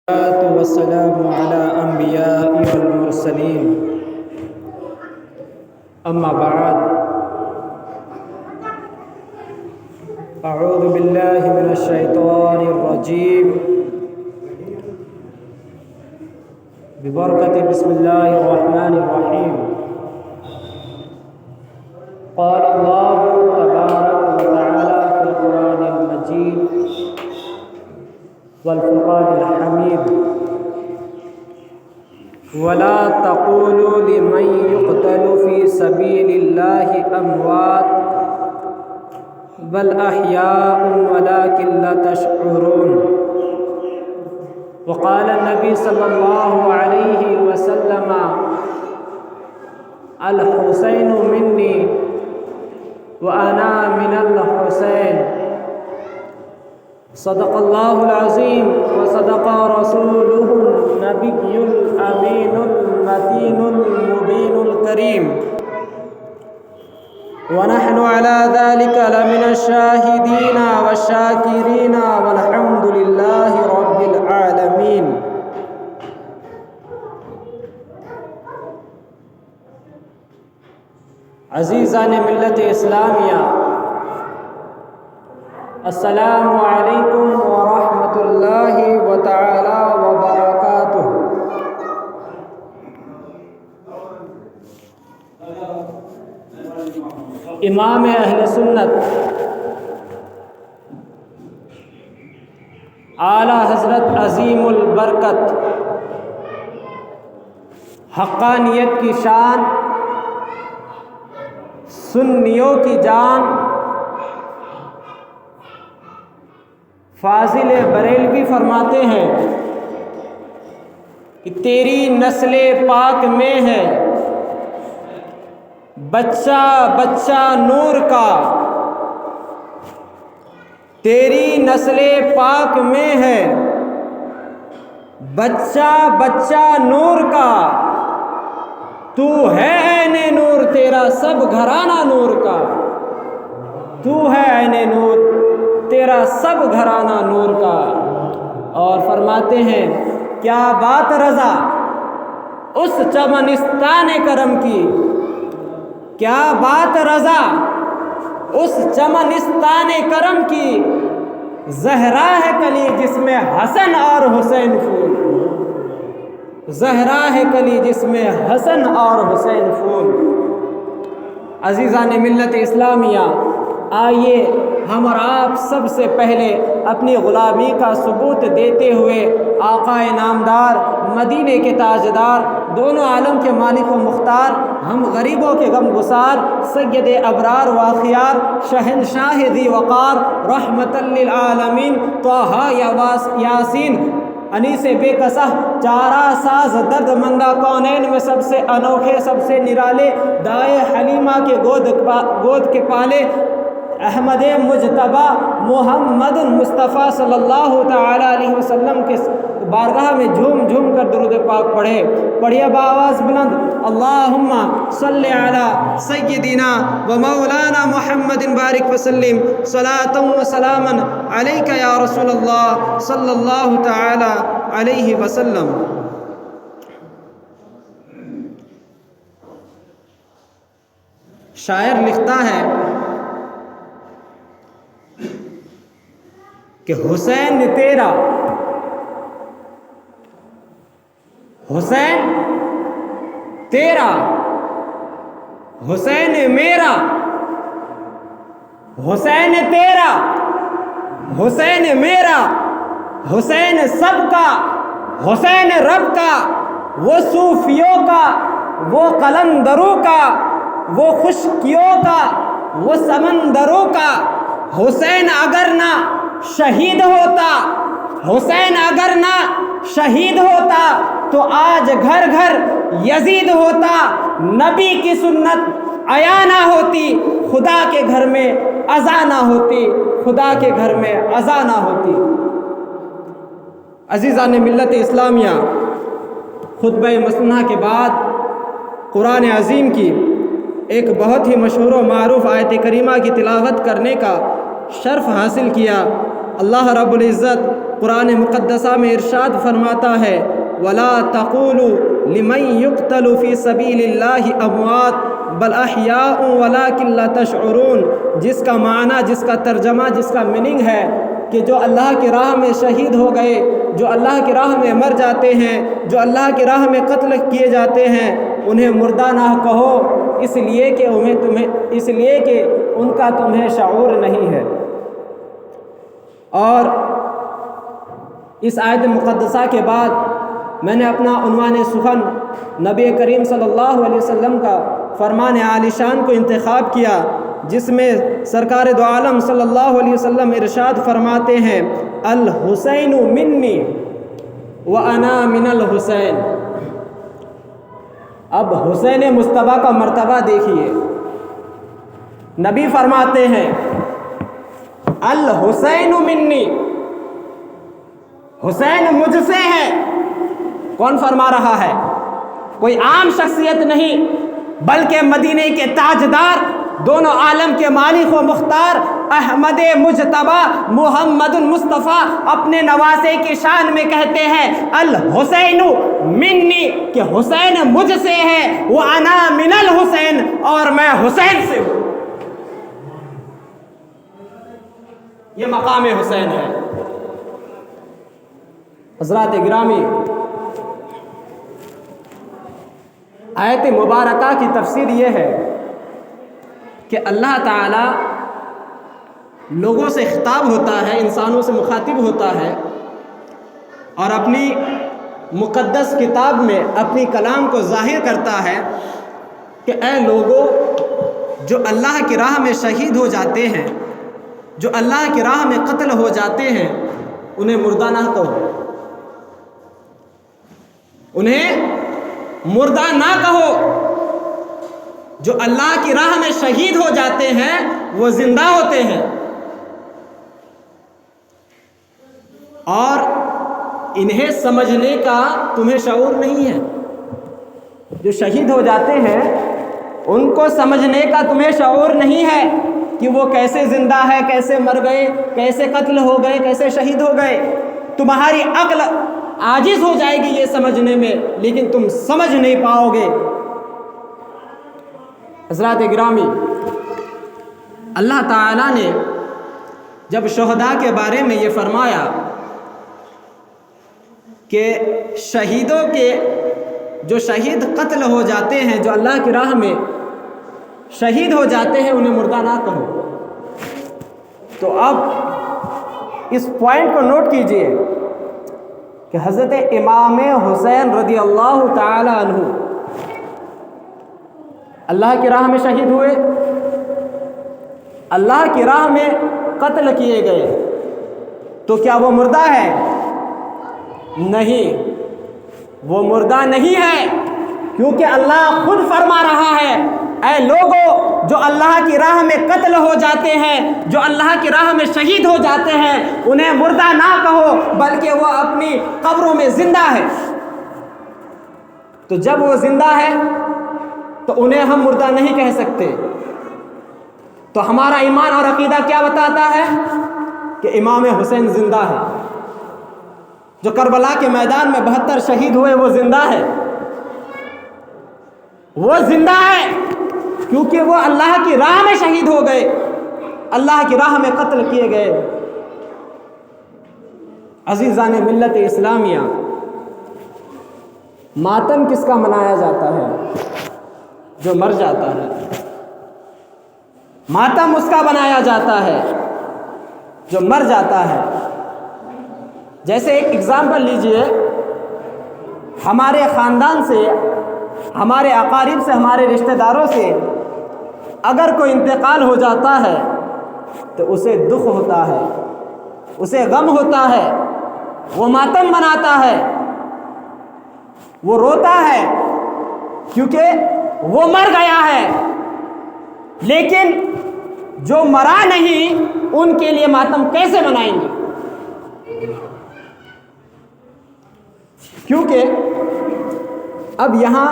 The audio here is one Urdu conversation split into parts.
والسلام على أنبياء والمرسلين أما بعد أعوذ بالله من الشيطان الرجيم ببركة بسم الله الرحمن الرحيم قال الله تبارك وتعالى في القرآن المجيد والفرقان الحميد ولا تقولوا لمن يقتل في سبيل الله أموات بل أحياء ولكن لا تشعرون وقال النبي صلى الله عليه وسلم الحسين مني وأنا من الحسين صدق الله العظيم وصدق رسوله النبي الأمين المتين المبين الكريم ونحن على ذلك لمن الشاهدين والشاكرين والحمد لله رب العالمين. عزیزان ملت اسلامیہ، السلام علیکم ورحمۃ اللہ وتعالی وبرکاتہ۔ امام اہل سنت اعلیٰ حضرت عظیم البرکت حقانیت کی شان، سنیوں کی جان، فاضل بریلوی فرماتے ہیں کہ تیری نسل پاک میں ہے بچہ بچہ نور کا، تیری نسل پاک میں ہے بچہ بچہ نور کا، تو ہے عین نور تیرا سب گھرانہ نور کا، تو ہے عین نور تیرا سب گھرانہ نور کا۔ اور فرماتے ہیں کیا بات رضا اس چمنستان کرم کی، کیا بات رضا اس چمنستان کرم کی، زہرا ہے کلی جس میں حسن اور حسین پھول، زہرا ہے کلی جس میں حسن اور حسین پھول۔ عزیزان ملت اسلامیہ، آئیے ہم اور آپ سب سے پہلے اپنی غلامی کا ثبوت دیتے ہوئے آقا نامدار، مدینے کے تاجدار، دونوں عالم کے مالک و مختار، ہم غریبوں کے غم گسار، سید ابرار و اخیار، شہنشاہ ذی وقار، رحمت للعالمین، طٰہٰ یاسین، انیس بے کسہ، چارہ ساز درد مندہ، کونین میں سب سے انوکھے سب سے نرالے، دائے حلیمہ کے گود کے پالے، احمد مجتبیٰ محمد مصطفیٰ صلی اللہ تعالی علیہ وسلم کے بارگاہ میں جھوم جھوم کر درود پاک پڑھیے بآواز بلند، اللہم صلی علی سیدنا و مولانا محمد بارک وسلم، صلاۃ و سلاما علیک یا رسول اللہ صلی اللہ تعالی علیہ وسلم۔ شاعر لکھتا ہے کہ حسین تیرا، حسین تیرا، حسین میرا، حسین تیرا، حسین میرا، حسین سب کا، حسین رب کا، وہ صوفیوں کا، وہ قلندروں کا، وہ خشکیوں کا، وہ سمندروں کا۔ حسین اگر نہ شہید ہوتا، حسین اگر نہ شہید ہوتا تو آج گھر گھر یزید ہوتا، نبی کی سنت عیا نہ ہوتی، خدا کے گھر میں اذان نہ ہوتی، خدا کے گھر میں اذان نہ ہوتی۔ عزیزان ملت اسلامیہ، خطبہ مسنہ کے بعد قرآن عظیم کی ایک بہت ہی مشہور و معروف آیت کریمہ کی تلاوت کرنے کا شرف حاصل کیا۔ اللہ رب العزت قرآن مقدسہ میں ارشاد فرماتا ہے وَلَا تَقُولُوا لِمَن يُقْتَلُ فِي سَبِيلِ اللَّهِ أَمْوَاتٌ بَلْ أَحْيَاءٌ وَلَٰكِن لَّا تَشْعُرُونَ، جس کا معنی، جس کا ترجمہ، جس کا میننگ ہے کہ جو اللہ کی راہ میں شہید ہو گئے، جو اللہ کی راہ میں مر جاتے ہیں، جو اللہ کی راہ میں قتل کیے جاتے ہیں، انہیں مردہ نہ کہو، اس لیے کہ ان کا تمہیں شعور نہیں ہے۔ اور اس آیت مقدسہ کے بعد میں نے اپنا عنوان سخن نبی کریم صلی اللہ علیہ وسلم کا فرمان عالی شان کو انتخاب کیا، جس میں سرکار دو عالم صلی اللہ علیہ وسلم ارشاد فرماتے ہیں الحسین منی وانا من الحسین۔ اب حسین مصطفیٰ کا مرتبہ دیکھیے، نبی فرماتے ہیں الحسین منی، حسین مجھ سے ہے۔ کون فرما رہا ہے؟ کوئی عام شخصیت نہیں، بلکہ مدینے کے تاجدار، دونوں عالم کے مالک و مختار احمد مجتبی محمد المصطفیٰ اپنے نواسے کی شان میں کہتے ہیں الحسین منی، کہ حسین مجھ سے ہے، وانا من الحسین، اور میں حسین سے ہوں۔ یہ مقام حسین ہے۔ حضرات گرامی، آیت مبارکہ کی تفسیر یہ ہے کہ اللہ تعالی لوگوں سے خطاب ہوتا ہے، انسانوں سے مخاطب ہوتا ہے، اور اپنی مقدس کتاب میں اپنی کلام کو ظاہر کرتا ہے کہ اے لوگوں، جو اللہ کی راہ میں شہید ہو جاتے ہیں، جو اللہ کی راہ میں قتل ہو جاتے ہیں، انہیں مردہ نہ کہو، انہیں مردہ نہ کہو۔ جو اللہ کی راہ میں شہید ہو جاتے ہیں وہ زندہ ہوتے ہیں، اور انہیں سمجھنے کا تمہیں شعور نہیں ہے۔ جو شہید ہو جاتے ہیں ان کو سمجھنے کا تمہیں شعور نہیں ہے کہ وہ کیسے زندہ ہے، کیسے مر گئے، کیسے قتل ہو گئے، کیسے شہید ہو گئے۔ تمہاری عقل عاجز ہو جائے گی یہ سمجھنے میں، لیکن تم سمجھ نہیں پاؤ گے۔ حضرات گرامی، اللہ تعالیٰ نے جب شہداء کے بارے میں یہ فرمایا کہ شہیدوں کے جو شہید قتل ہو جاتے ہیں، جو اللہ کی راہ میں شہید ہو جاتے ہیں، انہیں مردہ نہ کہو، تو اب اس پوائنٹ کو نوٹ کیجئے کہ حضرت امام حسین رضی اللہ تعالی عنہ اللہ کی راہ میں شہید ہوئے، اللہ کی راہ میں قتل کیے گئے، تو کیا وہ مردہ ہے؟ نہیں، وہ مردہ نہیں ہے، کیونکہ اللہ خود فرما رہا ہے اے لوگوں، جو اللہ کی راہ میں قتل ہو جاتے ہیں، جو اللہ کی راہ میں شہید ہو جاتے ہیں، انہیں مردہ نہ کہو، بلکہ وہ اپنی قبروں میں زندہ ہے۔ تو جب وہ زندہ ہے تو انہیں ہم مردہ نہیں کہہ سکتے۔ تو ہمارا ایمان اور عقیدہ کیا بتاتا ہے؟ کہ امام حسین زندہ ہے، جو کربلا کے میدان میں 72 شہید ہوئے، وہ زندہ ہے، وہ زندہ ہے، کیونکہ وہ اللہ کی راہ میں شہید ہو گئے، اللہ کی راہ میں قتل کیے گئے۔ عزیزان ملت اسلامیہ، ماتم کس کا منایا جاتا ہے؟ جو مر جاتا ہے۔ ماتم اس کا بنایا جاتا ہے جو مر جاتا ہے۔ جیسے ایک اگزامپل لیجئے، ہمارے خاندان سے، ہمارے اقارب سے، ہمارے رشتہ داروں سے اگر کوئی انتقال ہو جاتا ہے تو اسے دکھ ہوتا ہے، اسے غم ہوتا ہے، وہ ماتم مناتا ہے، وہ روتا ہے، کیونکہ وہ مر گیا ہے۔ لیکن جو مرا نہیں، ان کے لیے ماتم کیسے منائیں گے؟ کیونکہ اب یہاں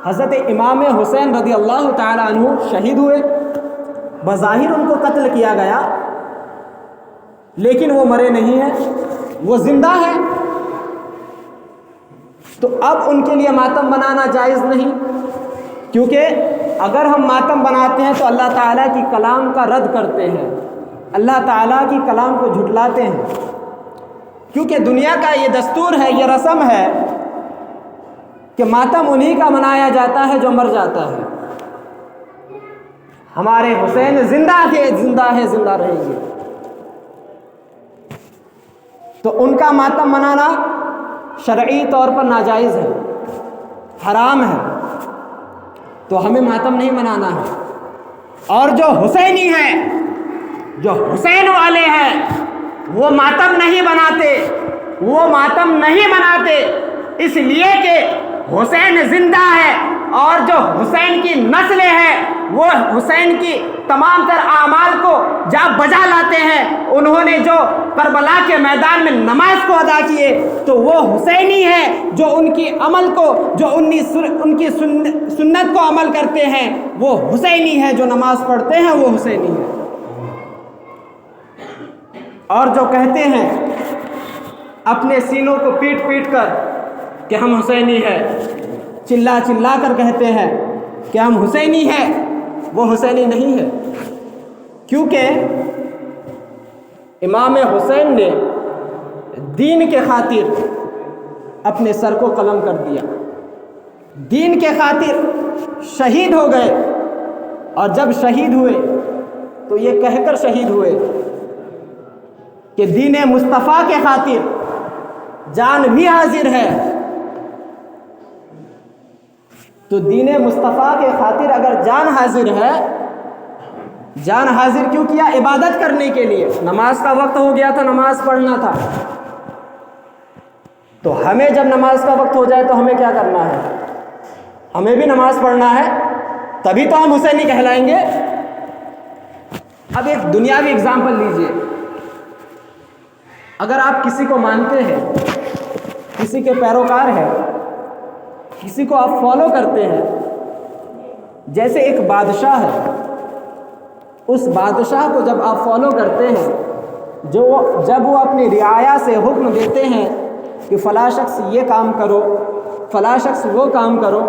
حضرت امام حسین رضی اللہ تعالی عنہ شہید ہوئے، بظاہر ان کو قتل کیا گیا، لیکن وہ مرے نہیں ہیں۔ وہ زندہ ہے، تو اب ان کے لیے ماتم منانا جائز نہیں، کیونکہ اگر ہم ماتم بناتے ہیں تو اللہ تعالیٰ کی کلام کا رد کرتے ہیں، اللہ تعالیٰ کی کلام کو جھٹلاتے ہیں، کیونکہ دنیا کا یہ دستور ہے، یہ رسم ہے کہ ماتم انہی کا منایا جاتا ہے جو مر جاتا ہے۔ ہمارے حسین زندہ تھے، زندہ ہے، زندہ رہیں گے، تو ان کا ماتم منانا شرعی طور پر ناجائز ہے، حرام ہے، تو ہمیں ماتم نہیں منانا ہے۔ اور جو حسینی ہے، جو حسین والے ہیں، وہ ماتم نہیں بناتے، وہ ماتم نہیں مناتے اس لیے کہ حسین زندہ ہے، اور جو حسین کی نسلیں ہیں وہ حسین کی تمام تر اعمال کو جا بجا لاتے ہیں۔ انہوں نے جو کربلا کے میدان میں نماز کو ادا کیے تو وہ حسینی ہے، جو ان کی عمل کو، جو ان کی سنت کو عمل کرتے ہیں وہ حسینی ہے، جو نماز پڑھتے ہیں وہ حسینی ہے۔ اور جو کہتے ہیں اپنے سینوں کو پیٹ پیٹ کر کہ ہم حسینی ہیں، چلا چلا کر کہتے ہیں کہ ہم حسینی ہیں، وہ حسینی نہیں ہے، کیونکہ امام حسین نے دین کے خاطر اپنے سر کو قلم کر دیا، دین کے خاطر شہید ہو گئے، اور جب شہید ہوئے تو یہ کہہ کر شہید ہوئے کہ دین مصطفیٰ کے خاطر جان بھی حاضر ہے۔ تو دین مصطفیٰ کے خاطر اگر جان حاضر ہے، جان حاضر کیوں کیا؟ عبادت کرنے کے لیے۔ نماز کا وقت ہو گیا تھا، نماز پڑھنا تھا، تو ہمیں جب نماز کا وقت ہو جائے تو ہمیں کیا کرنا ہے؟ ہمیں بھی نماز پڑھنا ہے، تبھی تو ہم حسینی کہلائیں گے۔ اب ایک دنیاوی اگزامپل لیجئے، اگر آپ کسی کو مانتے ہیں، کسی کے پیروکار ہیں، کسی کو آپ فالو کرتے ہیں، جیسے ایک بادشاہ ہے، اس بادشاہ کو جب آپ فالو کرتے ہیں، جب وہ اپنی رعایا سے حکم دیتے ہیں کہ فلاں شخص یہ کام کرو، فلاں شخص وہ کام کرو،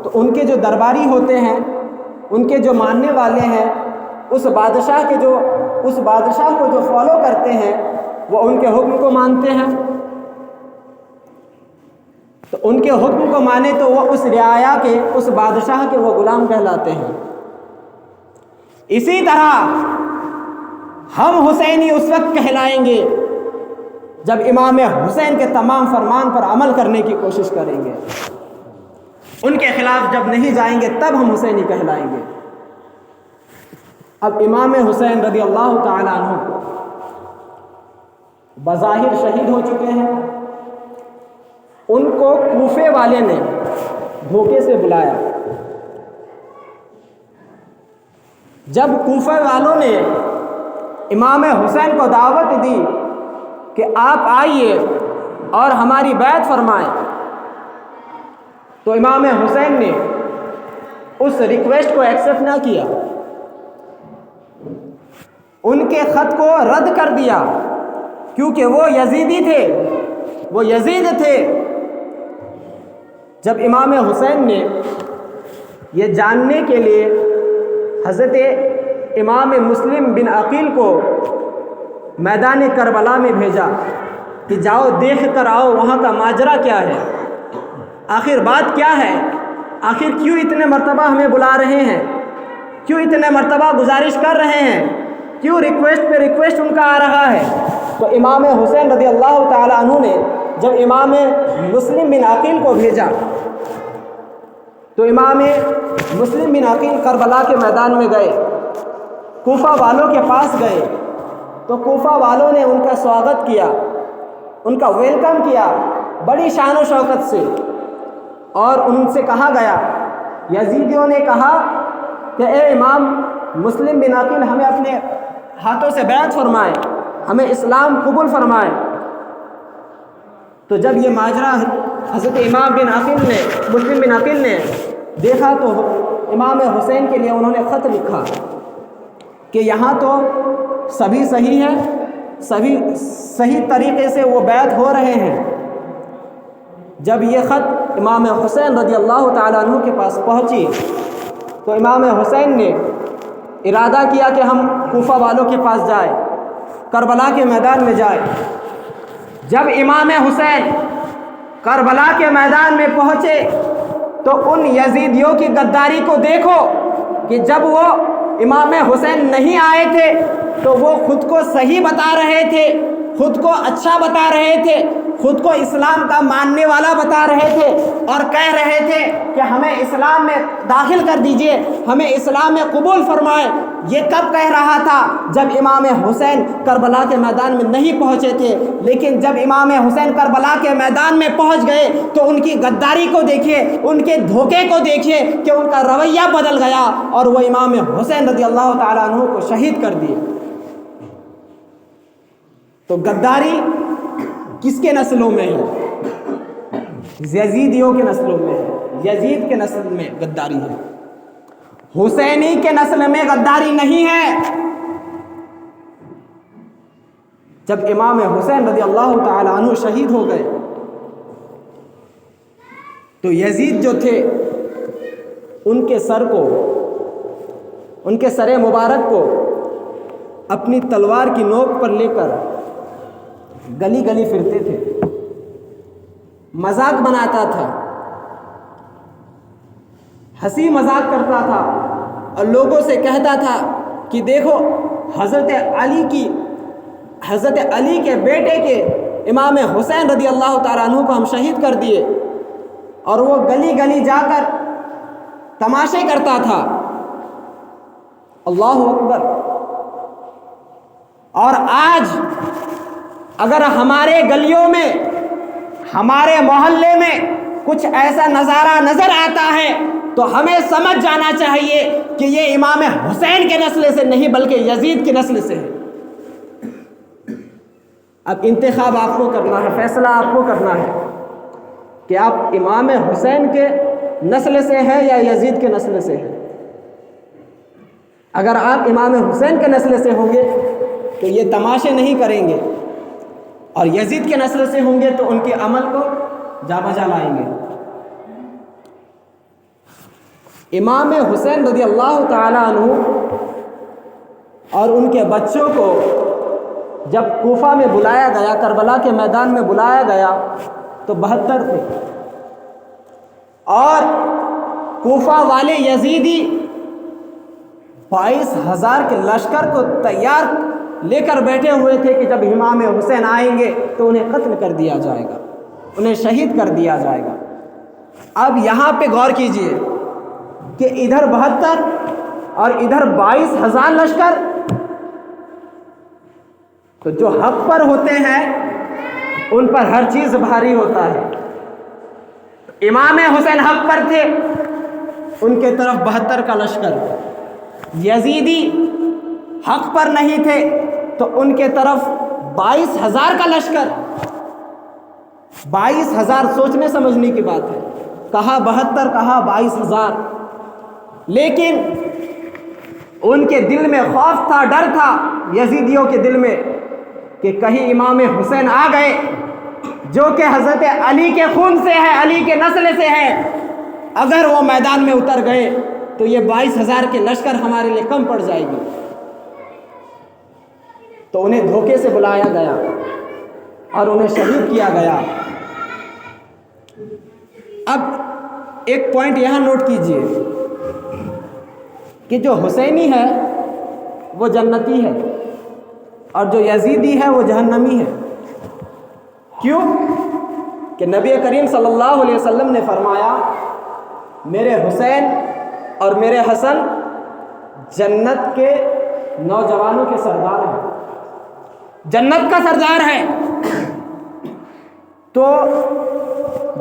تو ان کے جو درباری ہوتے ہیں، ان کے جو ماننے والے ہیں، اس بادشاہ کو جو فالو کرتے ہیں وہ ان کے حکم کو مانتے ہیں، تو ان کے حکم کو مانے تو وہ اس رعایا کے، اس بادشاہ کے وہ غلام کہلاتے ہیں۔ اسی طرح ہم حسینی اس وقت کہلائیں گے جب امام حسین کے تمام فرمان پر عمل کرنے کی کوشش کریں گے، ان کے خلاف جب نہیں جائیں گے تب ہم حسینی کہلائیں گے۔ اب امام حسین رضی اللہ تعالیٰ عنہ بظاہر شہید ہو چکے ہیں، ان کو کوفے والے نے دھوکے سے بلایا۔ جب کوفہ والوں نے امام حسین کو دعوت دی کہ آپ آئیے اور ہماری بیعت فرمائیں، تو امام حسین نے اس ریکویسٹ کو ایکسیپٹ نہ کیا، ان کے خط کو رد کر دیا، کیونکہ وہ یزیدی تھے، وہ یزید تھے۔ جب امام حسین نے یہ جاننے کے لیے حضرت امام مسلم بن عقیل کو میدان کربلا میں بھیجا کہ جاؤ دیکھ کر آؤ وہاں کا ماجرا کیا ہے، آخر بات کیا ہے، آخر کیوں اتنے مرتبہ ہمیں بلا رہے ہیں، کیوں اتنے مرتبہ گزارش کر رہے ہیں، کیوں ریکویسٹ پہ ریکویسٹ ان کا آ رہا ہے۔ تو امام حسین رضی اللہ تعالیٰ عنہ نے جب امام مسلم بن عقیل کو بھیجا تو امام مسلم بن عقیل کربلا کے میدان میں گئے، کوفہ والوں کے پاس گئے، تو کوفہ والوں نے ان کا سواگت کیا، ان کا ویلکم کیا بڑی شان و شوکت سے، اور ان سے کہا گیا، یزیدیوں نے کہا کہ اے امام مسلم بن عقیل ہمیں اپنے ہاتھوں سے بیعت فرمائے، ہمیں اسلام قبول فرمائے۔ تو جب یہ ماجرا حضرت امام بن عقیل نے، مسلم بن عقیل نے دیکھا تو امام حسین کے لیے انہوں نے خط لکھا کہ یہاں تو سبھی صحیح ہے، صحیح طریقے سے وہ بیعت ہو رہے ہیں۔ جب یہ خط امام حسین رضی اللہ تعالیٰ عنہ کے پاس پہنچی تو امام حسین نے ارادہ کیا کہ ہم کوفہ والوں کے پاس جائیں، کربلا کے میدان میں جائیں۔ جب امام حسین کربلا کے میدان میں پہنچے تو ان یزیدیوں کی غداری کو دیکھو کہ جب وہ امام حسین نہیں آئے تھے تو وہ خود کو صحیح بتا رہے تھے، خود کو اچھا بتا رہے تھے، خود کو اسلام کا ماننے والا بتا رہے تھے اور کہہ رہے تھے کہ ہمیں اسلام میں داخل کر دیجئے، ہمیں اسلام میں قبول فرمائیں۔ یہ کب کہہ رہا تھا؟ جب امام حسین کربلا کے میدان میں نہیں پہنچے تھے۔ لیکن جب امام حسین کربلا کے میدان میں پہنچ گئے تو ان کی غداری کو دیکھیے، ان کے دھوکے کو دیکھیے کہ ان کا رویہ بدل گیا اور وہ امام حسین رضی اللہ تعالیٰ عنہ کو شہید کر دیے۔ تو غداری کس کے نسلوں میں ہے؟ یزیدیوں کے نسلوں میں ہے، یزید کے نسل میں غداری ہے، حسینی کے نسل میں غداری نہیں ہے۔ جب امام حسین رضی اللہ تعالی عنہ شہید ہو گئے تو یزید جو تھے ان کے سر کو، ان کے سر مبارک کو اپنی تلوار کی نوک پر لے کر گلی گلی پھرتے تھے، مذاق بناتا تھا، ہنسی مذاق کرتا تھا اور لوگوں سے کہتا تھا کہ دیکھو حضرت علی کے بیٹے کے امام حسین رضی اللہ تعالیٰ عنہ کو ہم شہید کر دیے۔ اور وہ گلی گلی جا کر تماشے کرتا تھا۔ اللہ اکبر۔ اور آج اگر ہمارے گلیوں میں، ہمارے محلے میں کچھ ایسا نظارہ نظر آتا ہے تو ہمیں سمجھ جانا چاہیے کہ یہ امام حسین کے نسل سے نہیں بلکہ یزید کی نسل سے ہے۔ اب انتخاب آپ کو کرنا ہے، فیصلہ آپ کو کرنا ہے کہ آپ امام حسین کے نسل سے ہیں یا یزید کے نسل سے ہیں۔ اگر آپ امام حسین کے نسل سے ہوں گے تو یہ تماشے نہیں کریں گے، اور یزید کے نسل سے ہوں گے تو ان کے عمل کو جا بجا لائیں گے۔ امام حسین رضی اللہ تعالی عنہ اور ان کے بچوں کو جب کوفہ میں بلایا گیا، کربلا کے میدان میں بلایا گیا تو 72 تھے، اور کوفہ والے یزیدی 22,000 کے لشکر کو تیار لے کر بیٹھے ہوئے تھے کہ جب امام حسین آئیں گے تو انہیں قتل کر دیا جائے گا، انہیں شہید کر دیا جائے گا۔ اب یہاں پہ غور کیجئے کہ ادھر 72 اور ادھر 22,000 لشکر، تو جو حق پر ہوتے ہیں ان پر ہر چیز بھاری ہوتا ہے۔ امام حسین حق پر تھے، ان کے طرف 72 کا لشکر، یزیدی حق پر نہیں تھے تو ان کے طرف 22,000 کا لشکر۔ 22,000 سوچنے سمجھنے کی بات ہے، کہا 72 کہا 22,000، لیکن ان کے دل میں خوف تھا، ڈر تھا یزیدیوں کے دل میں کہ کہیں امام حسین آ گئے جو کہ حضرت علی کے خون سے ہے، علی کے نسل سے ہے، اگر وہ میدان میں اتر گئے تو یہ 22,000 کے لشکر ہمارے لیے کم پڑ جائے گی۔ تو انہیں دھوکے سے بلایا گیا اور انہیں شہید کیا گیا۔ اب ایک پوائنٹ یہاں نوٹ کیجئے کہ جو حسینی ہے وہ جنتی ہے اور جو یزیدی ہے وہ جہنمی ہے۔ کیوں؟ کہ نبی کریم صلی اللہ علیہ وسلم نے فرمایا میرے حسین اور میرے حسن جنت کے نوجوانوں کے سردار ہیں، جنت کا سردار ہے۔ تو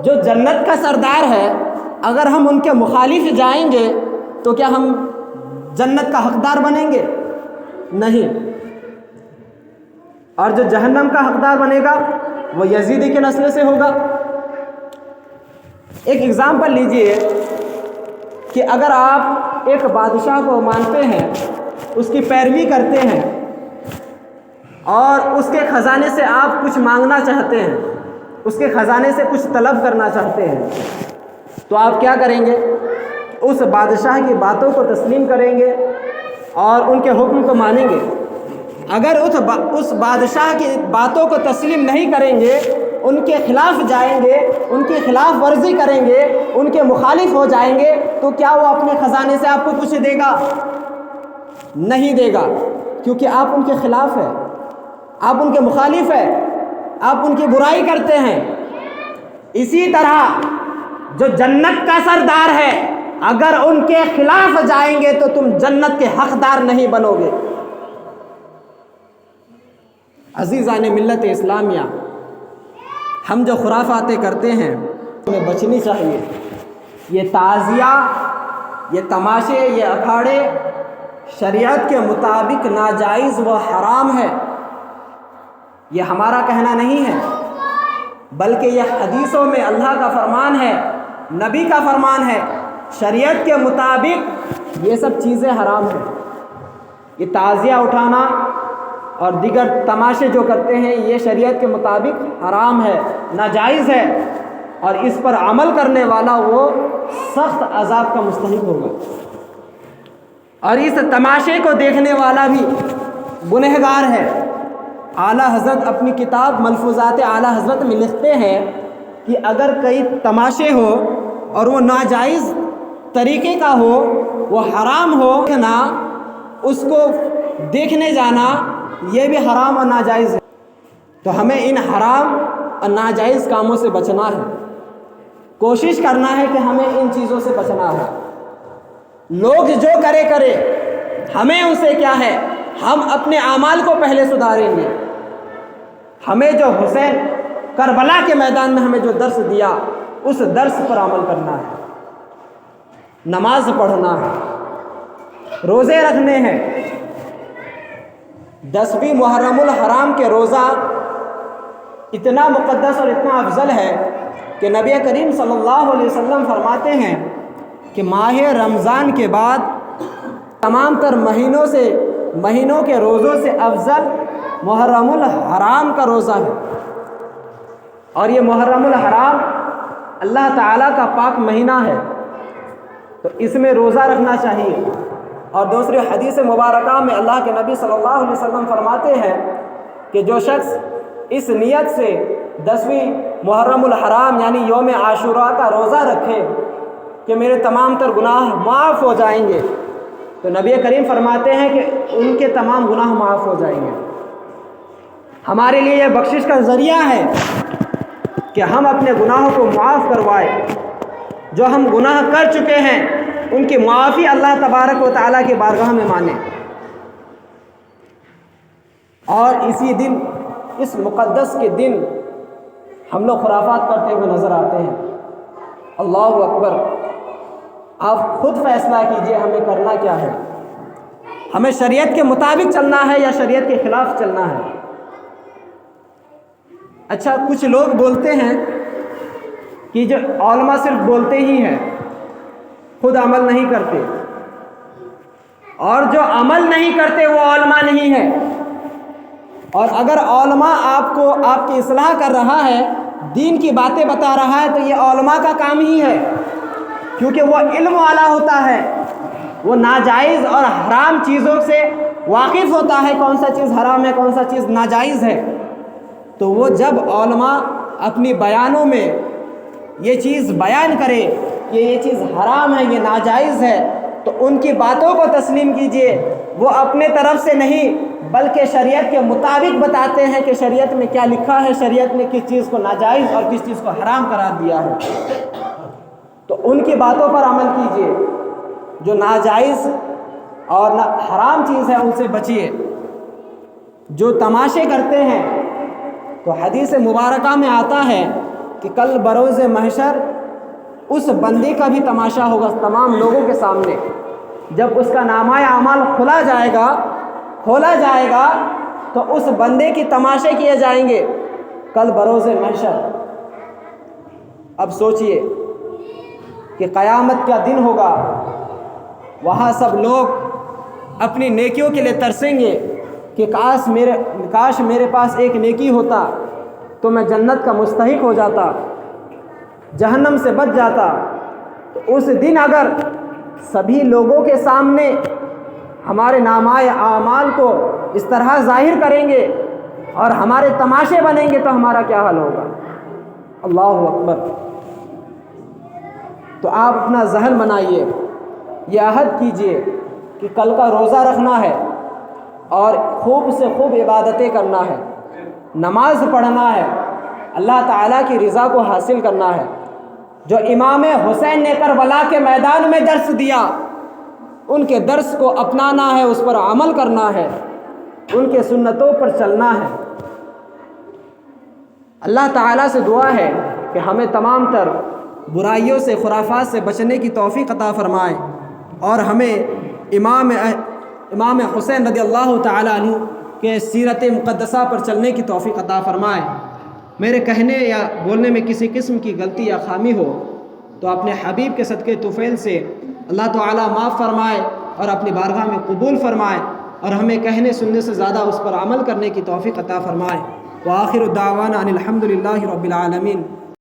جو جنت کا سردار ہے اگر ہم ان کے مخالف جائیں گے تو کیا ہم جنت کا حقدار بنیں گے؟ نہیں۔ اور جو جہنم کا حقدار بنے گا وہ یزیدی کے نسل سے ہوگا۔ ایک ایگزامپل لیجئے کہ اگر آپ ایک بادشاہ کو مانتے ہیں، اس کی پیروی کرتے ہیں، اور اس کے خزانے سے آپ کچھ مانگنا چاہتے ہیں، اس کے خزانے سے کچھ طلب کرنا چاہتے ہیں، تو آپ کیا کریں گے؟ اس بادشاہ کی باتوں کو تسلیم کریں گے اور ان کے حکم کو مانیں گے۔ اگر اس بادشاہ کی باتوں کو تسلیم نہیں کریں گے، ان کے خلاف جائیں گے، ان کی خلاف ورزی کریں گے، ان کے مخالف ہو جائیں گے، تو کیا وہ اپنے خزانے سے آپ کو کچھ دے گا؟ نہیں دے گا، کیونکہ آپ ان کے خلاف ہیں، آپ ان کے مخالف ہیں، آپ ان کی برائی کرتے ہیں۔ اسی طرح جو جنت کا سردار ہے، اگر ان کے خلاف جائیں گے تو تم جنت کے حقدار نہیں بنو گے۔ عزیزان ملت اسلامیہ، ہم جو خرافاتیں کرتے ہیں ہمیں بچنی چاہیے۔ یہ تعزیہ، یہ تماشے، یہ اکھاڑے شریعت کے مطابق ناجائز و حرام ہے۔ یہ ہمارا کہنا نہیں ہے، بلکہ یہ حدیثوں میں اللہ کا فرمان ہے، نبی کا فرمان ہے۔ شریعت کے مطابق یہ سب چیزیں حرام ہیں۔ یہ تعزیہ اٹھانا اور دیگر تماشے جو کرتے ہیں، یہ شریعت کے مطابق حرام ہے، ناجائز ہے، اور اس پر عمل کرنے والا وہ سخت عذاب کا مستحق ہوگا، اور اس تماشے کو دیکھنے والا بھی گنہگار ہے۔ اعلیٰ حضرت اپنی کتاب ملفوظات اعلیٰ حضرت میں لکھتے ہیں کہ اگر کئی تماشے ہو اور وہ ناجائز طریقے کا ہو، وہ حرام ہو نا، اس کو دیکھنے جانا یہ بھی حرام اور ناجائز ہے۔ تو ہمیں ان حرام اور ناجائز کاموں سے بچنا ہے، کوشش کرنا ہے کہ ہمیں ان چیزوں سے بچنا ہے۔ لوگ جو کرے ہمیں ان سے کیا ہے، ہم اپنے اعمال کو پہلے سدھاریں گے۔ ہمیں جو حسین کربلا کے میدان میں ہمیں جو درس دیا، اس درس پر عمل کرنا ہے، نماز پڑھنا ہے، روزے رکھنے ہیں۔ 10ویں محرم الحرام کے روزہ اتنا مقدس اور اتنا افضل ہے کہ نبی کریم صلی اللہ علیہ وسلم فرماتے ہیں کہ ماہ رمضان کے بعد تمام تر مہینوں کے روزوں سے افضل محرم الحرام کا روزہ ہے، اور یہ محرم الحرام اللہ تعالیٰ کا پاک مہینہ ہے، تو اس میں روزہ رکھنا چاہیے۔ اور دوسری حدیث مبارکہ میں اللہ کے نبی صلی اللہ علیہ وسلم فرماتے ہیں کہ جو شخص اس نیت سے 10ویں محرم الحرام یعنی یوم عاشوراء کا روزہ رکھے کہ میرے تمام تر گناہ معاف ہو جائیں گے، تو نبی کریم فرماتے ہیں کہ ان کے تمام گناہ معاف ہو جائیں گے۔ ہمارے لیے یہ بخشش کا ذریعہ ہے کہ ہم اپنے گناہوں کو معاف کروائے۔ جو ہم گناہ کر چکے ہیں ان کی معافی اللہ تبارک و تعالیٰ کی بارگاہ میں مانیں، اور اسی دن، اس مقدس کے دن ہم لوگ خرافات کرتے ہوئے نظر آتے ہیں۔ اللہ اکبر! آپ خود فیصلہ کیجئے ہمیں کرنا کیا ہے، ہمیں شریعت کے مطابق چلنا ہے یا شریعت کے خلاف چلنا ہے۔ اچھا، کچھ لوگ بولتے ہیں کہ جو علماء صرف بولتے ہی ہیں، خود عمل نہیں کرتے، اور جو عمل نہیں کرتے وہ علماء نہیں ہے۔ اور اگر علماء آپ کی اصلاح کر رہا ہے، دین کی باتیں بتا رہا ہے، تو یہ علماء کا کام ہی ہے، کیونکہ وہ علم والا ہوتا ہے، وہ ناجائز اور حرام چیزوں سے واقف ہوتا ہے، کون سا چیز حرام ہے، کون سا چیز ناجائز ہے۔ تو وہ جب علماء اپنی بیانوں میں یہ چیز بیان کرے کہ یہ چیز حرام ہے، یہ ناجائز ہے، تو ان کی باتوں کو تسلیم کیجئے۔ وہ اپنے طرف سے نہیں بلکہ شریعت کے مطابق بتاتے ہیں کہ شریعت میں کیا لکھا ہے، شریعت نے کس چیز کو ناجائز اور کس چیز کو حرام قرار دیا ہے، تو ان کی باتوں پر عمل کیجئے۔ جو ناجائز اور حرام چیز ہے ان سے بچیے۔ جو تماشے کرتے ہیں، تو حدیث مبارکہ میں آتا ہے کہ کل بروز محشر اس بندے کا بھی تماشا ہوگا تمام لوگوں کے سامنے۔ جب اس کا نامہ اعمال کھولا جائے گا تو اس بندے کی تماشے کیے جائیں گے کل بروز محشر۔ اب سوچئے کہ قیامت کا دن ہوگا، وہاں سب لوگ اپنی نیکیوں کے لیے ترسیں گے، کہ کاش میرے پاس ایک نیکی ہوتا تو میں جنت کا مستحق ہو جاتا، جہنم سے بچ جاتا۔ تو اس دن اگر سبھی لوگوں کے سامنے ہمارے نامۂ اعمال کو اس طرح ظاہر کریں گے اور ہمارے تماشے بنیں گے تو ہمارا کیا حال ہوگا؟ اللہ اکبر۔ تو آپ اپنا ذہن بنائیے، یہ عہد کیجئے کہ کل کا روزہ رکھنا ہے اور خوب سے خوب عبادتیں کرنا ہے، نماز پڑھنا ہے، اللہ تعالیٰ کی رضا کو حاصل کرنا ہے۔ جو امام حسین نے کربلا کے میدان میں درس دیا، ان کے درس کو اپنانا ہے، اس پر عمل کرنا ہے، ان کے سنتوں پر چلنا ہے۔ اللہ تعالیٰ سے دعا ہے کہ ہمیں تمام تر برائیوں سے، خرافات سے بچنے کی توفیق عطا فرمائے اور ہمیں امام حسین رضی اللہ تعالیٰ عنہ کے سیرت مقدسہ پر چلنے کی توفیق عطا فرمائے۔ میرے کہنے یا بولنے میں کسی قسم کی غلطی یا خامی ہو تو اپنے حبیب کے صدقے طفیل سے اللہ تعالیٰ معاف فرمائے اور اپنی بارگاہ میں قبول فرمائے اور ہمیں کہنے سننے سے زیادہ اس پر عمل کرنے کی توفیق عطا فرمائے۔ وآخر دعوانا ان الحمد للہ رب العالمین۔